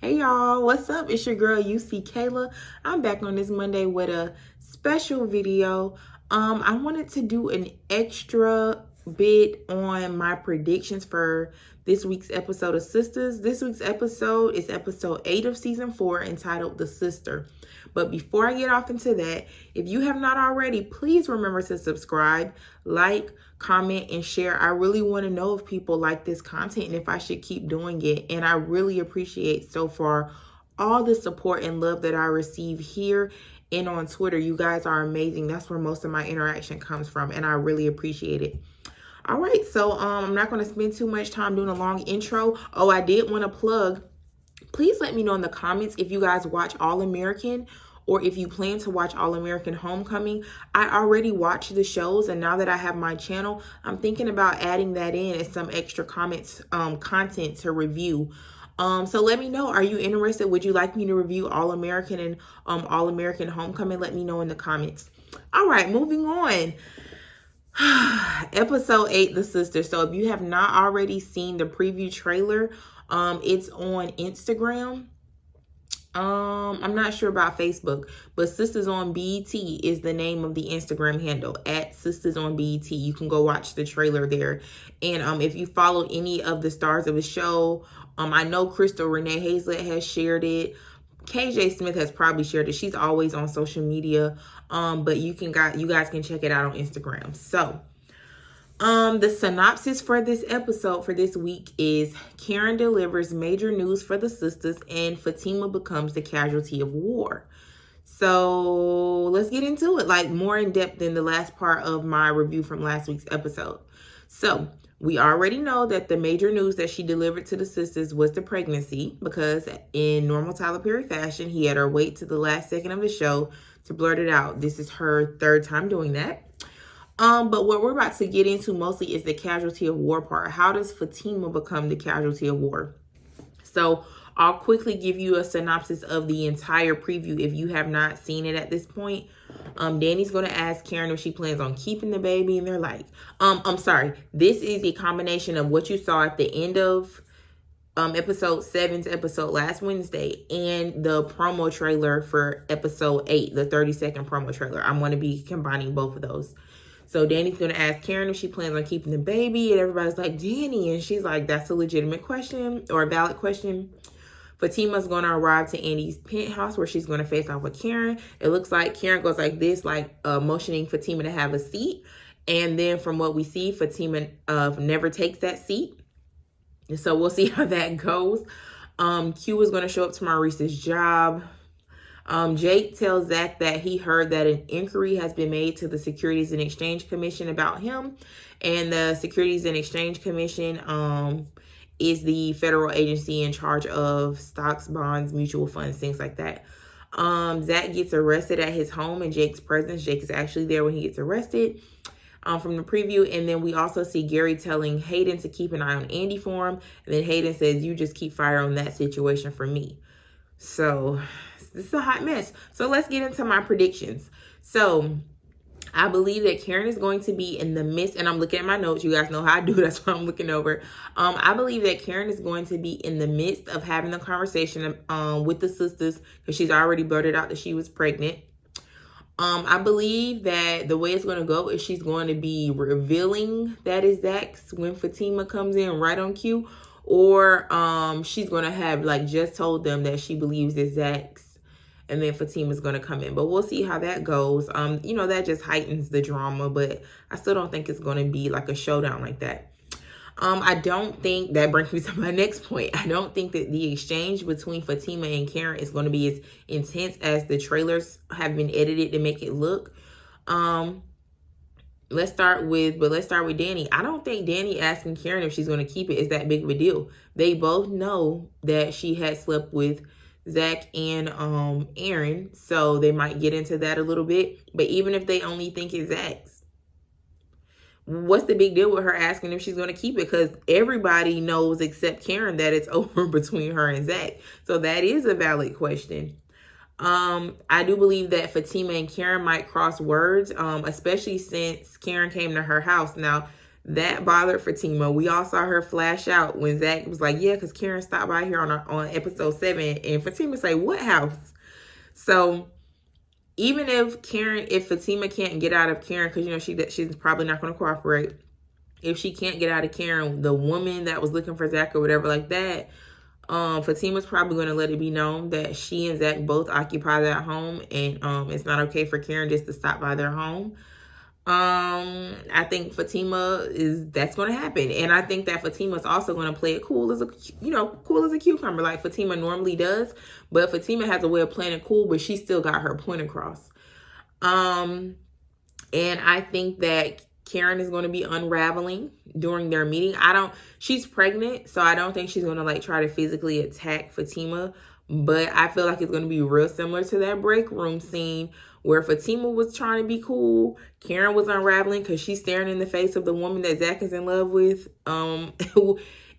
Hey y'all, what's up? It's your girl UC Kayla. I'm back on this Monday with a special video. I wanted to do an extra bit on my predictions for this week's episode of Sistas. This week's episode is episode 8 of season 4, entitled The Sister. But before I get off into that, if you have not already, please remember to subscribe, like, comment, and share. I really want to know if people like this content and if I should keep doing it. And I really appreciate so far all the support and love that I receive here and on Twitter. You guys are amazing. That's where most of my interaction comes from, and I really appreciate it. All right, so I'm not going to spend too much time doing a long intro. Oh, I did want to plug. Please let me know in the comments if you guys watch All American or if you plan to watch All American Homecoming. I already watched the shows, and now that I have my channel, I'm thinking about adding that in as some extra content to review. So let me know, are you interested? Would you like me to review All American and All American Homecoming? Let me know in the comments. All right, moving on. Episode 8, The Sister. So if you have not already seen the preview trailer, it's on Instagram. I'm not sure about Facebook, but Sistas on BET is the name of the Instagram handle, at Sistas on BET. You can go watch the trailer there. And if you follow any of the stars of the show, I know Crystal Renee Hazlett has shared it. KJ Smith has probably shared it. She's always on social media. But you guys can check it out on Instagram. So the synopsis for this episode for this week is: Karen delivers major news for the sisters, and Fatima becomes the casualty of war. So let's get into it, like more in depth than the last part of my review from last week's episode. So we already know that the major news that she delivered to the sisters was the pregnancy, because in normal Tyler Perry fashion, he had her wait to the last second of the show to blurt it out. This is her third time doing that. But what we're about to get into mostly is the casualty of war part. How does Fatima become the casualty of war? So I'll quickly give you a synopsis of the entire preview if you have not seen it at this point. Danny's going to ask Karen if she plans on keeping the baby, and they're like, I'm sorry. This is a combination of what you saw at the end of episode 7's episode last Wednesday and the promo trailer for episode 8, the 30-second promo trailer. I'm going to be combining both of those. So Danny's going to ask Karen if she plans on keeping the baby, and everybody's like, Danny, and she's like, that's a legitimate question, or a valid question. Fatima's going to arrive to Andy's penthouse where she's going to face off with Karen. It looks like Karen goes like this, like motioning Fatima to have a seat. And then from what we see, Fatima never takes that seat. And so we'll see how that goes. Q is going to show up to Maurice's job. Jake tells Zach that he heard that an inquiry has been made to the Securities and Exchange Commission about him. And the Securities and Exchange Commission is the federal agency in charge of stocks, bonds, mutual funds, things like that. Zach gets arrested at his home in Jake's presence. Jake is actually there when he gets arrested from the preview. And then we also see Gary telling Hayden to keep an eye on Andy for him. And then Hayden says, you just keep fire on that situation for me. So this is a hot mess. So let's get into my predictions. So I believe that Karen is going to be in the midst, and I'm looking at my notes. You guys know how I do. That's what I'm looking over. I believe that Karen is going to be in the midst of having the conversation with the sisters, because she's already blurted out that she was pregnant. I believe that the way it's going to go is she's going to be revealing that is Zach's when Fatima comes in right on cue, or she's going to have like just told them that she believes it's Zach's, and then Fatima's going to come in. But we'll see how that goes. You know, that just heightens the drama, but I still don't think it's going to be like a showdown like that. I don't think, that brings me to my next point. I don't think that the exchange between Fatima and Karen is going to be as intense as the trailers have been edited to make it look. Let's start with Danny. I don't think Danny asking Karen if she's going to keep it is that big of a deal. They both know that she had slept with Zach and Aaron, so they might get into that a little bit. But even if they only think it's Zach's, what's the big deal with her asking if she's going to keep it? Because everybody knows except Karen that it's over between her and Zach. So that is a valid question. I do believe that Fatima and Karen might cross words, especially since Karen came to her house. Now, That bothered Fatima. We all saw her flash out when Zach was like, yeah, because Karen stopped by here on episode 7. And Fatima say, what house? So even if Fatima can't get out of Karen, because, you know, she's probably not going to cooperate. If she can't get out of Karen, the woman that was looking for Zach or whatever like that, Fatima's probably going to let it be known that she and Zach both occupy that home, and it's not okay for Karen just to stop by their home. I think that's going to happen, and I think that Fatima's also going to play it cool as a cucumber, like Fatima normally does. But Fatima has a way of playing it cool, but she still got her point across. And I think that Karen is going to be unraveling during their meeting. She's pregnant, so I don't think she's going to like try to physically attack Fatima, but I feel like it's going to be real similar to that break room scene where Fatima was trying to be cool. Karen was unraveling because she's staring in the face of the woman that Zach is in love with.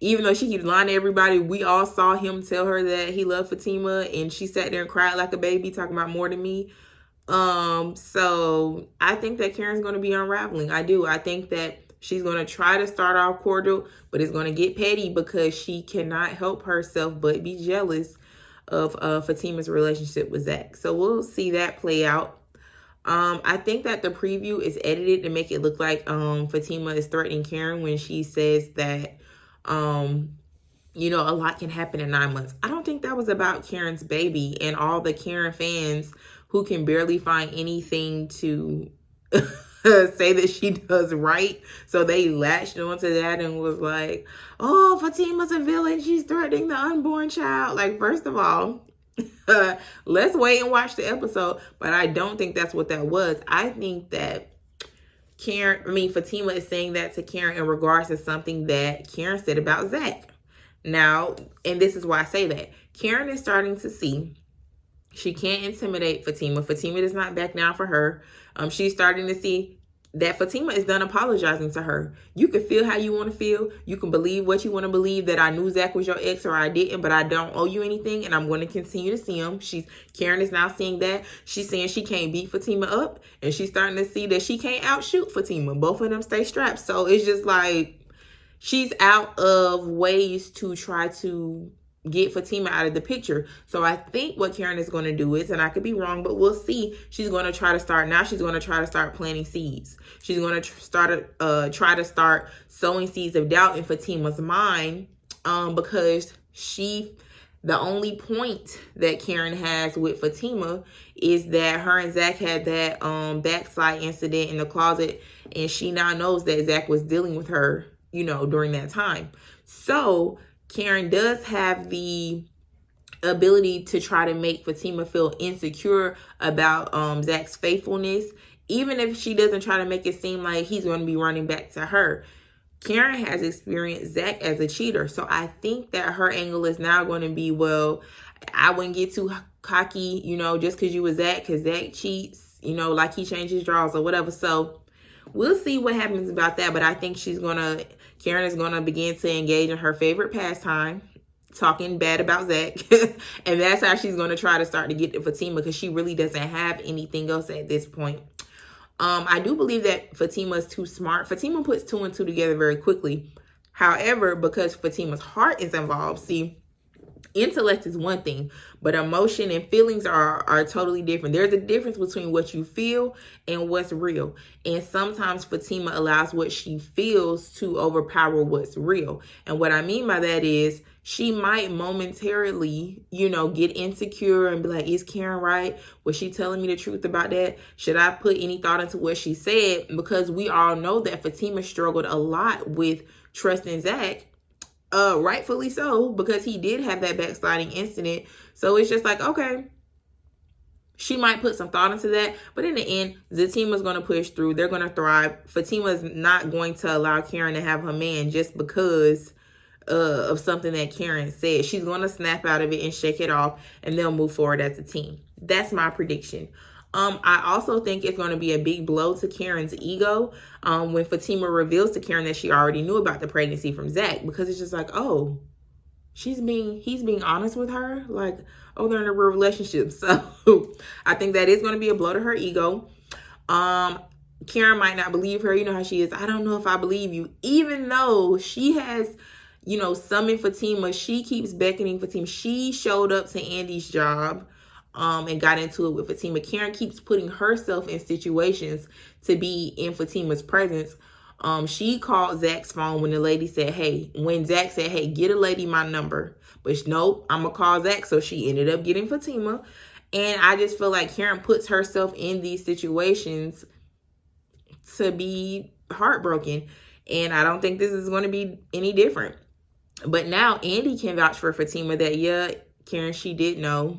Even though she keeps lying to everybody, we all saw him tell her that he loved Fatima, and she sat there and cried like a baby talking about more than me. So I think that Karen's going to be unraveling. I do. I think that she's going to try to start off cordial, but it's going to get petty because she cannot help herself but be jealous of Fatima's relationship with Zach. So we'll see that play out. I think that the preview is edited to make it look like Fatima is threatening Karen when she says that you know, a lot can happen in 9 months. I don't think that was about Karen's baby and all the Karen fans who can barely find anything to say that she does right. So they latched onto that and was like, oh, Fatima's a villain. She's threatening the unborn child. Like, first of all, let's wait and watch the episode. But I don't think that's what that was. I think that Fatima is saying that to Karen in regards to something that Karen said about Zach. Now, and this is why I say that. Karen is starting to see she can't intimidate Fatima. Fatima does not back down for her. She's starting to see that Fatima is done apologizing to her. You can feel how you want to feel. You can believe what you want to believe, that I knew Zach was your ex or I didn't, but I don't owe you anything, and I'm going to continue to see him. Karen is now seeing that. She's saying she can't beat Fatima up, and she's starting to see that she can't outshoot Fatima. Both of them stay strapped. So it's just like she's out of ways to try to get Fatima out of the picture. So I think what Karen is going to do is, and I could be wrong, but we'll see, she's going to try to start planting seeds. She's going to try to start sowing seeds of doubt in Fatima's mind, because the only point that Karen has with Fatima is that her and Zach had that backslide incident in the closet, and she now knows that Zach was dealing with her, you know, during that time. So Karen does have the ability to try to make Fatima feel insecure about Zach's faithfulness, even if she doesn't try to make it seem like he's going to be running back to her. Karen has experienced Zach as a cheater, so I think that her angle is now going to be, well, I wouldn't get too cocky, you know, just because you was Zach, because Zach cheats, you know, like he changed his drawers or whatever. So we'll see what happens about that, but I think Karen is going to begin to engage in her favorite pastime, talking bad about Zach. And that's how she's going to try to start to get to Fatima, because she really doesn't have anything else at this point. I do believe that Fatima is too smart. Fatima puts 2 and 2 together very quickly. However, because Fatima's heart is involved, see, intellect is one thing, but emotion and feelings are totally different. There's a difference between what you feel and what's real. And sometimes Fatima allows what she feels to overpower what's real. And what I mean by that is she might momentarily, you know, get insecure and be like, is Karen right? Was she telling me the truth about that? Should I put any thought into what she said? Because we all know that Fatima struggled a lot with trusting Zach. Rightfully so, because he did have that backsliding incident. So it's just like, okay, she might put some thought into that. But in the end, Fatima's going to push through. They're going to thrive. Fatima's not going to allow Karen to have her man just because of something that Karen said. She's going to snap out of it and shake it off, and they'll move forward as a team. That's my prediction. I also think it's going to be a big blow to Karen's ego when Fatima reveals to Karen that she already knew about the pregnancy from Zach, because it's just like, oh, he's being honest with her. Like, oh, they're in a real relationship. So I think that is going to be a blow to her ego. Karen might not believe her. You know how she is. I don't know if I believe you. Even though she has, you know, summoned Fatima, she keeps beckoning Fatima. She showed up to Andy's job and got into it with Fatima. Karen keeps putting herself in situations to be in Fatima's presence. She called Zach's phone when the lady said, hey, when Zach said, hey, get a lady my number. But nope, I'm going to call Zach. So she ended up getting Fatima. And I just feel like Karen puts herself in these situations to be heartbroken. And I don't think this is going to be any different. But now Andy can vouch for Fatima that, yeah, Karen, she did know.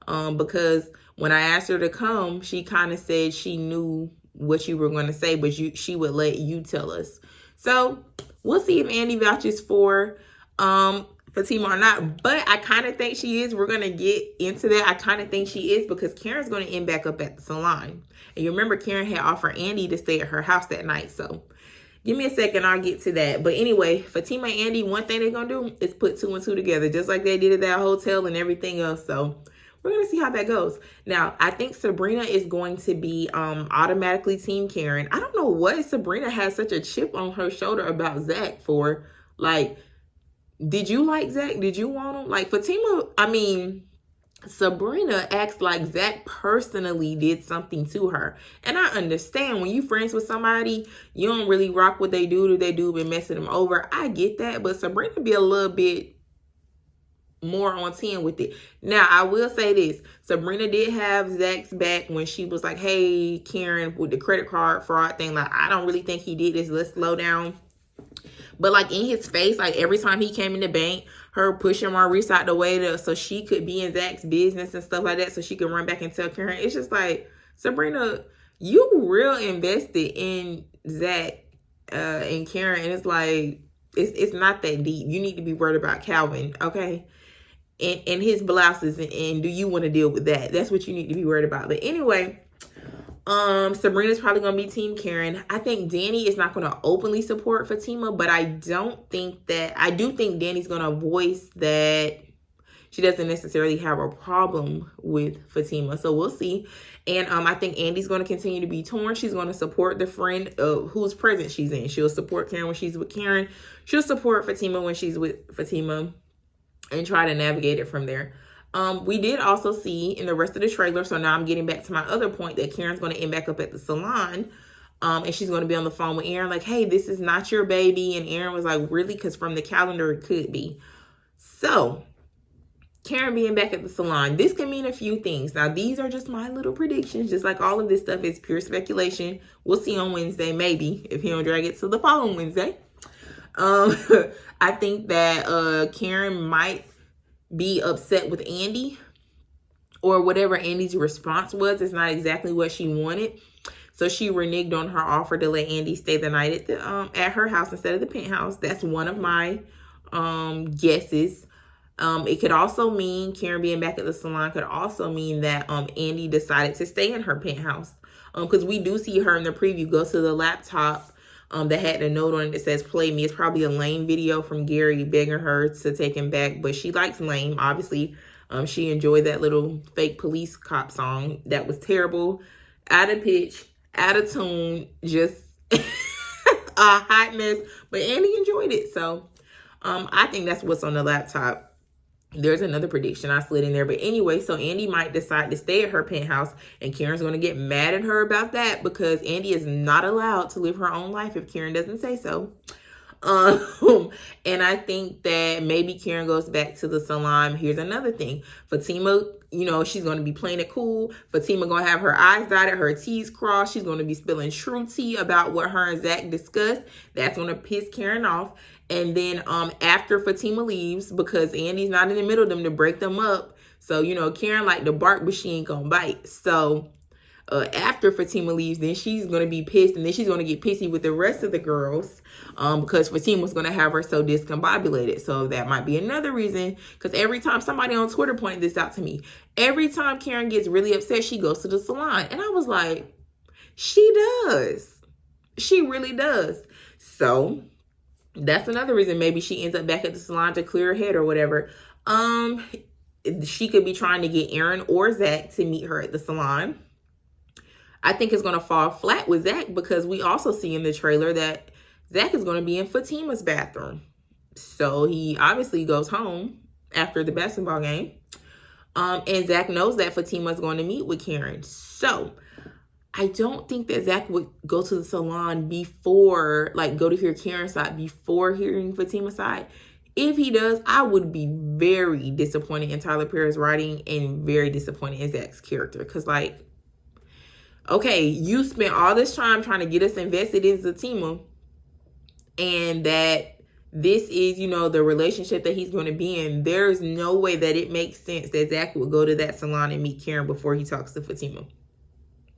Because when I asked her to come, she kind of said she knew what you were going to say, but she would let you tell us. So we'll see if Andy vouches for Fatima or not. But I kind of think she is. We're going to get into that. I kind of think she is, because Karen's going to end back up at the salon. And you remember Karen had offered Andy to stay at her house that night. So give me a second, I'll get to that. But anyway, Fatima and Andy, one thing they're going to do is put 2 and 2 together, just like they did at that hotel and everything else. So we're going to see how that goes. Now, I think Sabrina is going to be automatically Team Karen. I don't know what Sabrina has such a chip on her shoulder about Zach for. Like, did you like Zach? Did you want him? Like, Fatima, I mean, Sabrina acts like Zach personally did something to her. And I understand when you friends with somebody, you don't really rock what they do. They do been messing them over. I get that. But Sabrina be a little bit more on 10 with it. Now, I will say this. Sabrina did have Zach's back when she was like, hey, Karen, with the credit card fraud thing. Like, I don't really think he did this. Let's slow down. But like in his face, like every time he came in the bank, her pushing Maurice out the way so she could be in Zach's business and stuff like that, so she could run back and tell Karen. It's just like, Sabrina, you real invested in Zach and Karen, and it's like, it's not that deep. You need to be worried about Calvin, okay? And his blouses, and do you want to deal with that? That's what you need to be worried about. But anyway, Sabrina's probably going to be Team Karen. I think Danny is not going to openly support Fatima, but I do think Danny's going to voice that she doesn't necessarily have a problem with Fatima. So we'll see. And I think Andy's going to continue to be torn. She's going to support the friend whose presence she's in. She'll support Karen when she's with Karen. She'll support Fatima when she's with Fatima, and try to navigate it from there. We did also see in the rest of the trailer, so now I'm getting back to my other point, that Karen's going to end back up at the salon, and she's going to be on the phone with Aaron like, hey, this is not your baby. And Aaron was like, really? Because from the calendar, it could be. So Karen being back at the salon, this can mean a few things. Now, these are just my little predictions, just like all of this stuff is pure speculation. We'll see on Wednesday, maybe, if he don't drag it to the following Wednesday. I think that Karen might be upset with Andy, or whatever Andy's response was. It's not exactly what she wanted. So she reneged on her offer to let Andy stay the night at the at her house instead of the penthouse. That's one of my guesses. It could also mean, Karen being back at the salon could also mean that Andy decided to stay in her penthouse. Because we do see her in the preview go to the laptop that had a note on it that says play me. It's probably a Lame video from Gary begging her to take him back, but she likes Lame. Obviously, she enjoyed that little fake police cop song that was terrible, out of pitch, out of tune, just a hot mess, but Andy enjoyed it. So I think that's what's on the laptop. There's another prediction I slid in there. But anyway, so Andy might decide to stay at her penthouse, and Karen's going to get mad at her about that, because Andy is not allowed to live her own life if Karen doesn't say so. And I think that maybe Karen goes back to the salon. Here's another thing. Fatima, you know, she's going to be playing it cool. Fatima going to have her I's dotted, her T's crossed. She's going to be spilling true tea about what her and Zach discussed. That's going to piss Karen off. And then after Fatima leaves, because Andy's not in the middle of them to break them up. So, you know, Karen like to bark, but she ain't going to bite. So after Fatima leaves, then she's going to be pissed. And then she's going to get pissy with the rest of the girls because Fatima's going to have her so discombobulated. So that might be another reason. Because every time, somebody on Twitter pointed this out to me, every time Karen gets really upset, she goes to the salon. And I was like, she does. She really does. So that's another reason maybe she ends up back at the salon to clear her head or whatever. She could be trying to get Aaron or Zach to meet her at the salon. I think it's going to fall flat with Zach, because we also see in the trailer that Zach is going to be in Fatima's bathroom. So he obviously goes home after the basketball game. And Zach knows that Fatima is going to meet with Karen. So I don't think that Zach would go to the salon before, like, go to hear Karen's side before hearing Fatima's side. If he does, I would be very disappointed in Tyler Perry's writing and very disappointed in Zach's character. Because, like, okay, you spent all this time trying to get us invested in Fatima, and that this is, you know, the relationship that he's going to be in. There's no way that it makes sense that Zach would go to that salon and meet Karen before he talks to Fatima.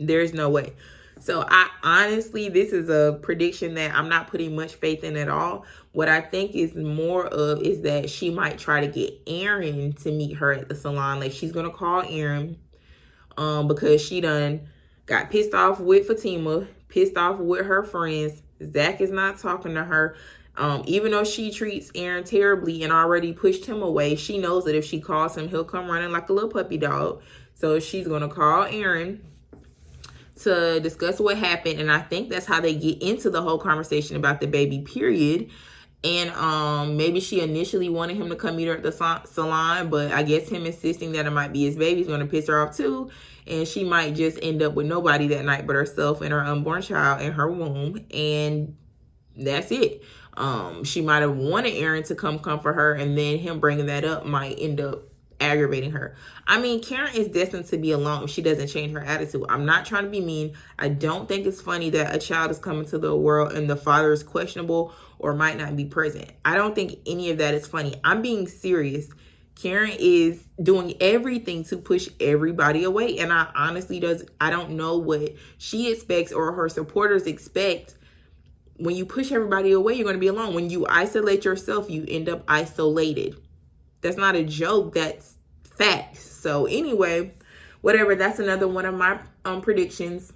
There's no way. So I honestly, this is a prediction that I'm not putting much faith in at all. What I think is more of is that she might try to get Aaron to meet her at the salon. Like, she's going to call Aaron because she done got pissed off with Fatima, pissed off with her friends. Zach is not talking to her. Even though she treats Aaron terribly and already pushed him away, she knows that if she calls him, he'll come running like a little puppy dog. So she's going to call Aaron to discuss what happened. And I think that's how they get into the whole conversation about the baby, period. And maybe she initially wanted him to come meet her at the salon, but I guess him insisting that it might be his baby is going to piss her off too. And she might just end up with nobody that night but herself and her unborn child in her womb. And that's it. She might have wanted Aaron to come comfort her, and then him bringing that up might end up aggravating her. I mean, Karen is destined to be alone if she doesn't change her attitude. I'm not trying to be mean. I don't think it's funny that a child is coming to the world and the father is questionable or might not be present. I don't think any of that is funny. I'm being serious. Karen is doing everything to push everybody away, and I honestly I don't know what she expects or her supporters expect. When you push everybody away, you're going to be alone. When you isolate yourself, you end up isolated. That's not a joke. That's facts. So anyway, whatever. That's another one of my predictions.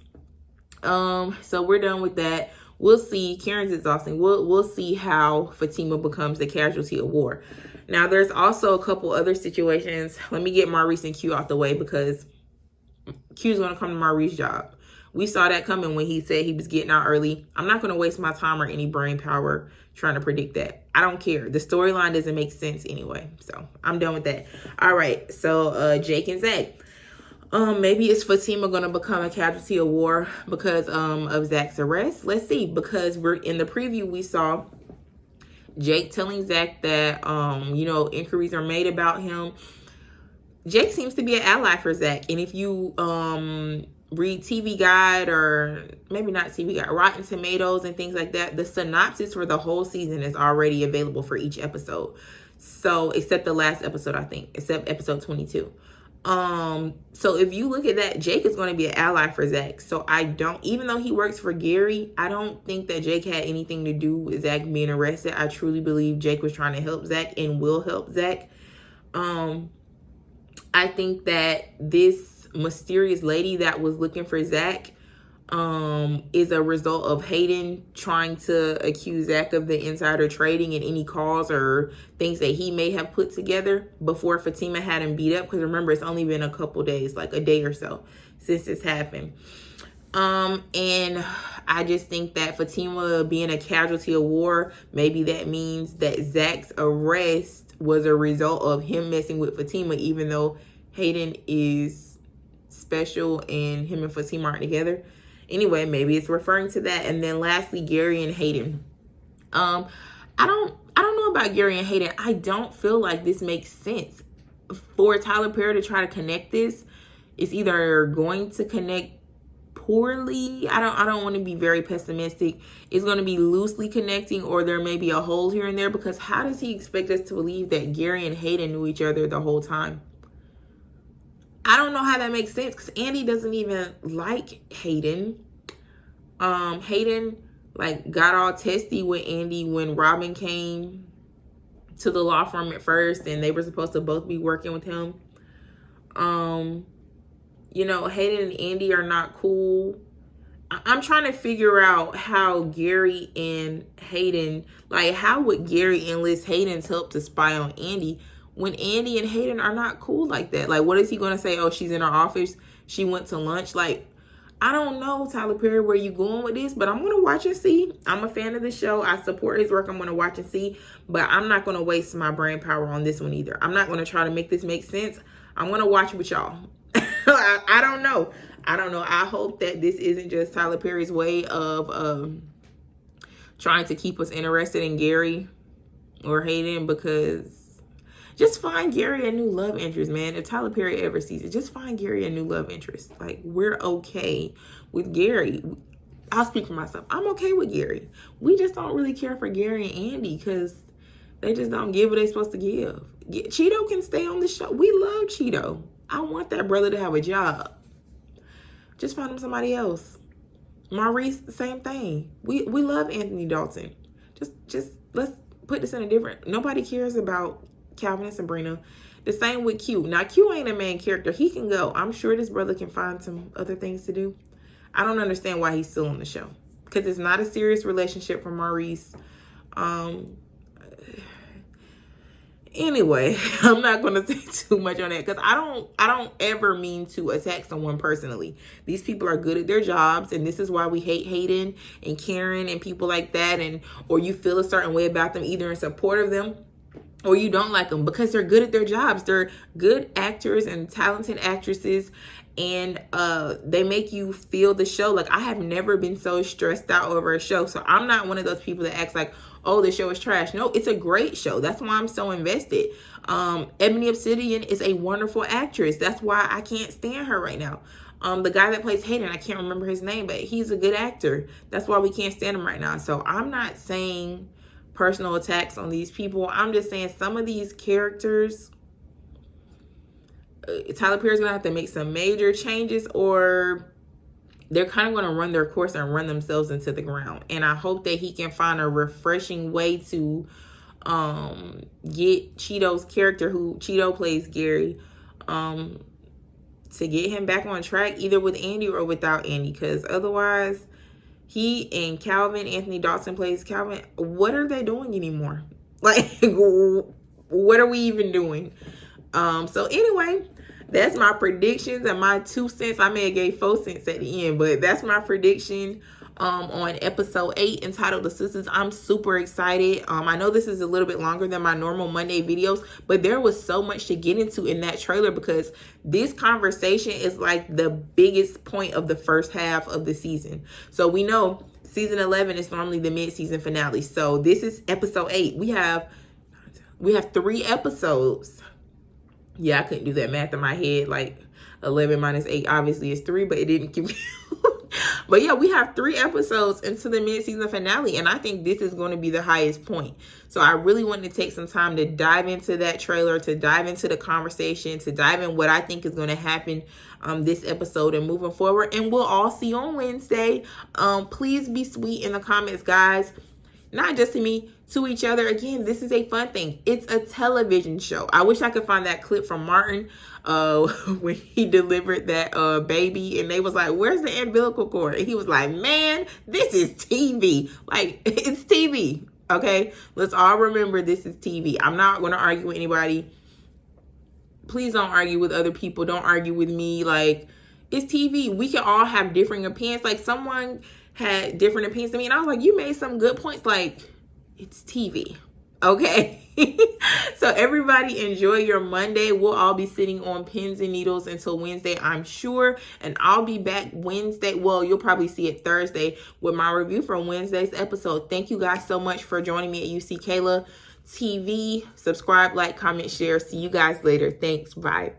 So we're done with that. We'll see. Karen's exhausting. We'll see how Fatima becomes the casualty of war. Now, there's also a couple other situations. Let me get Maurice and Q out the way, because Q's going to come to Maurice's job. We saw that coming when he said he was getting out early. I'm not going to waste my time or any brain power trying to predict that. I don't care. The storyline doesn't make sense anyway. So I'm done with that. All right. So Jake and Zach. Maybe is Fatima going to become a casualty of war because of Zach's arrest? Let's see. Because we're in the preview, we saw Jake telling Zach that, you know, inquiries are made about him. Jake seems to be an ally for Zach. And if you read TV Guide, or maybe not TV Guide, Rotten Tomatoes and things like that, the synopsis for the whole season is already available for each episode. So, except the last episode, I think, except episode 22. So if you look at that, Jake is going to be an ally for Zach. So even though he works for Gary, I don't think that Jake had anything to do with Zach being arrested. I truly believe Jake was trying to help Zach and will help Zach. I think that this mysterious lady that was looking for Zach is a result of Hayden trying to accuse Zach of the insider trading and any calls or things that he may have put together before Fatima had him beat up. Because remember, it's only been a couple days, like a day or so since this happened. And I just think that Fatima being a casualty of war, maybe that means that Zach's arrest was a result of him messing with Fatima, even though Hayden is special and him and Fatima aren't together. Anyway, maybe it's referring to that. And then lastly, Gary and Hayden. I don't know about Gary and Hayden. I don't feel like this makes sense. For Tyler Perry to try to connect this, it's either going to connect poorly. I don't want to be very pessimistic. It's going to be loosely connecting, or there may be a hole here and there, because how does he expect us to believe that Gary and Hayden knew each other the whole time? I don't know how that makes sense, because Andy doesn't even like Hayden. Hayden got all testy with Andy when Robin came to the law firm at first, and they were supposed to both be working with him. Hayden and Andy are not cool. I'm trying to figure out how Gary and Hayden, how would Gary enlist Hayden's help to spy on Andy when Andy and Hayden are not cool like that? What is he going to say? Oh, she's in her office. She went to lunch. I don't know, Tyler Perry, where you going with this, but I'm going to watch and see. I'm a fan of the show. I support his work. I'm going to watch and see, but I'm not going to waste my brain power on this one either. I'm not going to try to make this make sense. I'm going to watch with y'all. I don't know. I don't know. I hope that this isn't just Tyler Perry's way of trying to keep us interested in Gary or Hayden, because just find Gary a new love interest, man. If Tyler Perry ever sees it, just find Gary a new love interest. Like, we're okay with Gary. I'll speak for myself. I'm okay with Gary. We just don't really care for Gary and Andy because they just don't give what they're supposed to give. Cheeto can stay on the show. We love Cheeto. I want that brother to have a job. Just find him somebody else. Maurice, the same thing. We love Anthony Dalton. Just let's put this in a different. Nobody cares about Calvin and Sabrina. The same with Q. Now, Q ain't a main character. He can go. I'm sure this brother can find some other things to do. I don't understand why he's still on the show, because it's not a serious relationship for Maurice. Anyway, I'm not going to say too much on that, because I don't ever mean to attack someone personally. These people are good at their jobs, and this is why we hate Hayden and Karen and people like that, or you feel a certain way about them, either in support of them or you don't like them, because they're good at their jobs. They're good actors and talented actresses, and they make you feel the show. Like, I have never been so stressed out over a show. So I'm not one of those people that acts like, oh, the show is trash. No, it's a great show. That's why I'm so invested. Ebony Obsidian is a wonderful actress. That's why I can't stand her right now. The guy that plays Hayden, I can't remember his name, but he's a good actor. That's why we can't stand him right now. So I'm not saying personal attacks on these people. I'm just saying some of these characters, Tyler Perry's gonna have to make some major changes, or they're kind of going to run their course and run themselves into the ground. And I hope that he can find a refreshing way to get Cheeto's character, who Cheeto plays Gary, to get him back on track, either with Andy or without Andy, because otherwise he and Calvin, Anthony Dawson plays Calvin, what are they doing anymore? Like, what are we even doing? So anyway, that's my predictions and my 2 cents. I may have gave 4 cents at the end, but that's my prediction on episode 8 entitled The Sistas. I'm super excited. I know this is a little bit longer than my normal Monday videos, but there was so much to get into in that trailer, because this conversation is like the biggest point of the first half of the season. So we know season 11 is normally the mid-season finale. So this is episode 8. We have 3 episodes. Yeah, I couldn't do that math in my head. Like 11 minus 8 obviously is 3, but it didn't compute. But yeah, we have 3 episodes into the mid-season finale, and I think this is going to be the highest point. So I really wanted to take some time to dive into that trailer, to dive into the conversation, to dive in what I think is going to happen this episode and moving forward. And we'll all see you on Wednesday. Please be sweet in the comments, guys. Not just to me, to each other. Again, this is a fun thing. It's a television show. I wish I could find that clip from Martin when he delivered that baby, and they was like, where's the umbilical cord? And he was like, man, this is TV. Like, it's TV. Okay? Let's all remember this is TV. I'm not going to argue with anybody. Please don't argue with other people. Don't argue with me. Like, it's TV. We can all have differing opinions. Like, someone had different opinions than me, and I was like, you made some good points. Like, it's TV. Okay? So everybody enjoy your Monday. We'll all be sitting on pins and needles until Wednesday, I'm sure. And I'll be back Wednesday. Well, you'll probably see it Thursday with my review from Wednesday's episode. Thank you guys so much for joining me at UC Kayla TV. Subscribe, like, comment, share. See you guys later. Thanks. Bye.